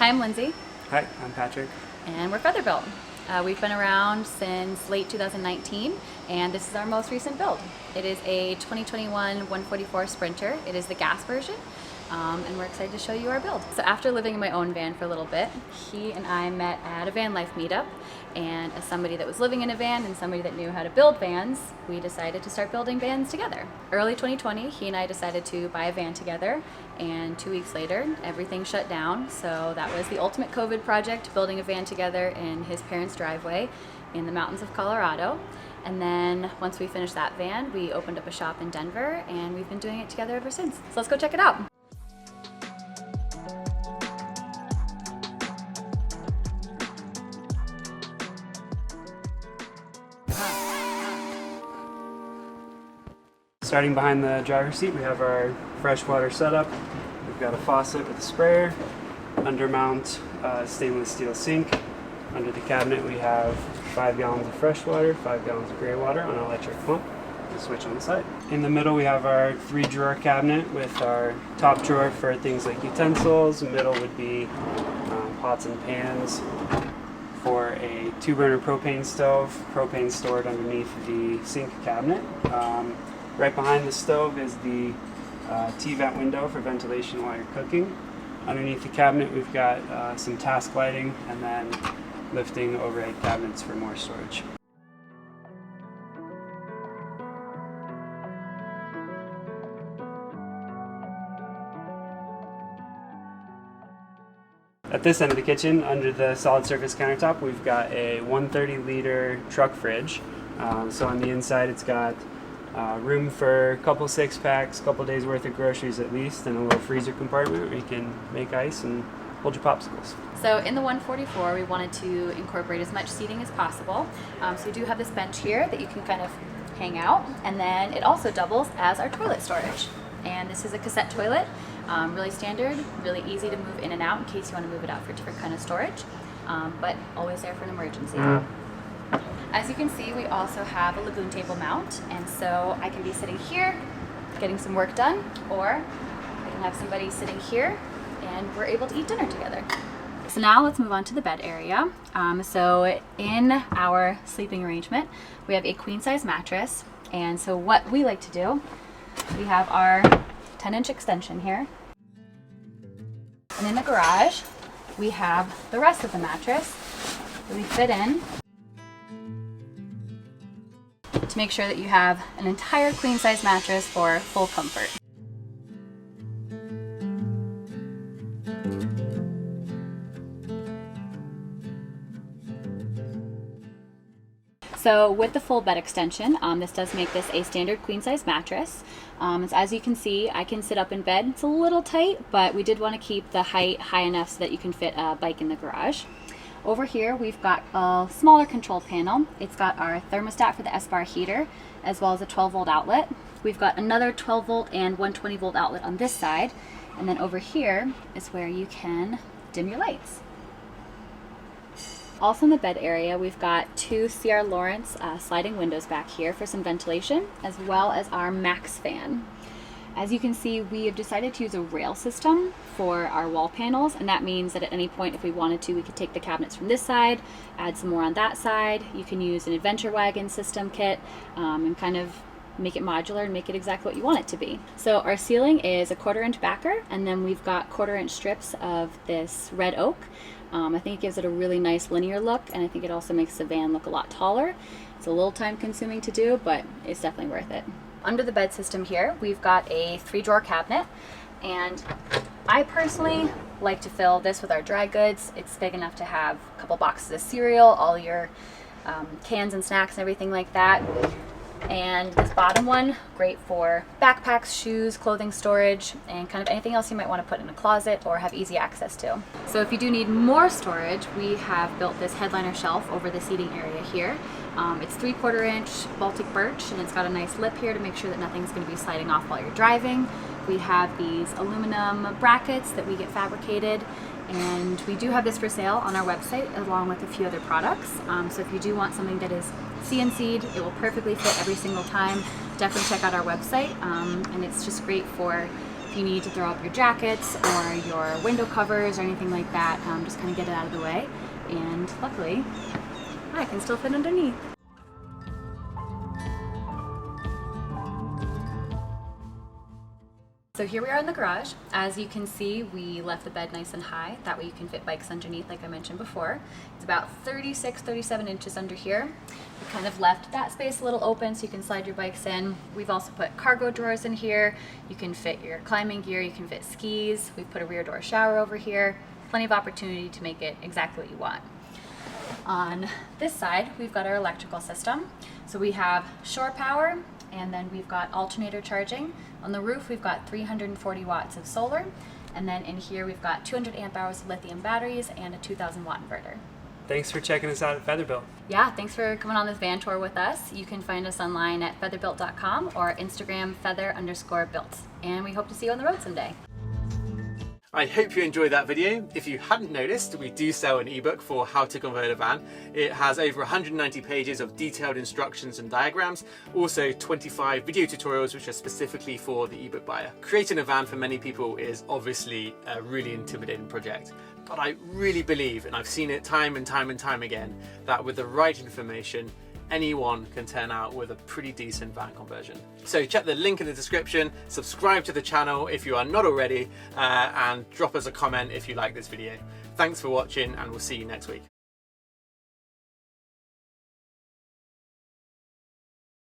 Hi, I'm Lindsay. Hi, I'm Patrick. And we're Featherbilt. We've been around since late 2019, and this is our most recent build. It is a 2021 144 Sprinter. It is the gas version, and we're excited to show you our build. So after living in my own van for a little bit, he and I met at a van life meetup, and as somebody that was living in a van and somebody that knew how to build vans, we decided to start building vans together. Early 2020, he and I decided to buy a van together, and 2 weeks later, everything shut down. So that was the ultimate COVID project, building a van together in his parents' driveway in the mountains of Colorado. And then once we finished that van, we opened up a shop in Denver, and we've been doing it together ever since. So let's go check it out. Starting behind the driver's seat, we have our freshwater setup. We've got a faucet with a sprayer, undermount stainless steel sink. Under the cabinet we have 5 gallons of fresh water, 5 gallons of gray water on an electric pump. The switch on the side. In the middle we have our 3-drawer cabinet with our top drawer for things like utensils. The middle would be pots and pans. For a 2-burner propane stove, propane stored underneath the sink cabinet. Right behind the stove is the T-vent window for ventilation while you're cooking. Underneath the cabinet we've got some task lighting, and then lifting overhead cabinets for more storage. At this end of the kitchen, under the solid surface countertop, we've got a 130-liter truck fridge. So on the inside it's got room for a couple 6-packs, couple days worth of groceries at least, and a little freezer compartment where you can make ice and hold your popsicles. So in the 144, we wanted to incorporate as much seating as possible. So we do have this bench here that you can kind of hang out, and then it also doubles as our toilet storage. And this is a cassette toilet, really standard, really easy to move in and out in case you want to move it out for different kind of storage, but always there for an emergency. As you can see, we also have a lagoon table mount, and so I can be sitting here getting some work done, or I can have somebody sitting here and we're able to eat dinner together. So now let's move on to the bed area. So in our sleeping arrangement, we have a queen size mattress, and so what we like to do, we have our 10-inch extension here, and in the garage we have the rest of the mattress that we fit in to make sure that you have an entire queen size mattress for full comfort. So with the full bed extension, this does make this a standard queen size mattress. As you can see, I can sit up in bed. It's a little tight, but we did want to keep the height high enough so that you can fit a bike in the garage. Over here we've got a smaller control panel. It's got our thermostat for the S-bar heater, as well as a 12-volt outlet. We've got another 12-volt and 120-volt outlet on this side, and then over here is where you can dim your lights. Also in the bed area, we've got 2 C.R. Lawrence sliding windows back here for some ventilation, as well as our max fan. As you can see, we have decided to use a rail system for our wall panels, and that means that at any point, if we wanted to, we could take the cabinets from this side, add some more on that side. You can use an adventure wagon system kit and kind of make it modular and make it exactly what you want it to be. So our ceiling is a 1/4-inch backer, and then we've got 1/4-inch strips of this red oak. I think it gives it a really nice linear look, and I think it also makes the van look a lot taller. It's a little time consuming to do, but it's definitely worth it. Under the bed system here, we've got a 3-drawer cabinet, and I personally like to fill this with our dry goods. It's big enough to have a couple boxes of cereal, all your cans and snacks and everything like that. And this bottom one, great for backpacks, shoes, clothing storage, and kind of anything else you might want to put in a closet or have easy access to. So if you do need more storage, we have built this headliner shelf over the seating area here. It's 3/4-inch Baltic birch, and it's got a nice lip here to make sure that nothing's going to be sliding off while you're driving. We have these aluminum brackets that we get fabricated, and we do have this for sale on our website along with a few other products. So if you do want something that is CNC'd, it will perfectly fit every single time, definitely check out our website. And it's just great for if you need to throw up your jackets or your window covers or anything like that, just kind of get it out of the way. And luckily, I can still fit underneath. So here we are in the garage. As you can see, we left the bed nice and high. That way you can fit bikes underneath, like I mentioned before. It's about 36, 37 inches under here. We kind of left that space a little open so you can slide your bikes in. We've also put cargo drawers in here. You can fit your climbing gear, you can fit skis. We've put a rear door shower over here. Plenty of opportunity to make it exactly what you want. On this side, we've got our electrical system. So we have shore power, and then we've got alternator charging. On the roof, we've got 340 watts of solar, and then in here we've got 200 amp hours of lithium batteries and a 2000 watt inverter. Thanks for checking us out at Featherbilt. Yeah, thanks for coming on this van tour with us. You can find us online at featherbilt.com or Instagram feather_built. And we hope to see you on the road someday. I hope you enjoyed that video. If you hadn't noticed, we do sell an ebook for how to convert a van. It has over 190 pages of detailed instructions and diagrams, also 25 video tutorials which are specifically for the ebook buyer. Creating a van for many people is obviously a really intimidating project, but I really believe, and I've seen it time and time and time again, that with the right information, anyone can turn out with a pretty decent van conversion. So check the link in the description, subscribe to the channel if you are not already, and drop us a comment if you like this video. Thanks for watching, and we'll see you next week.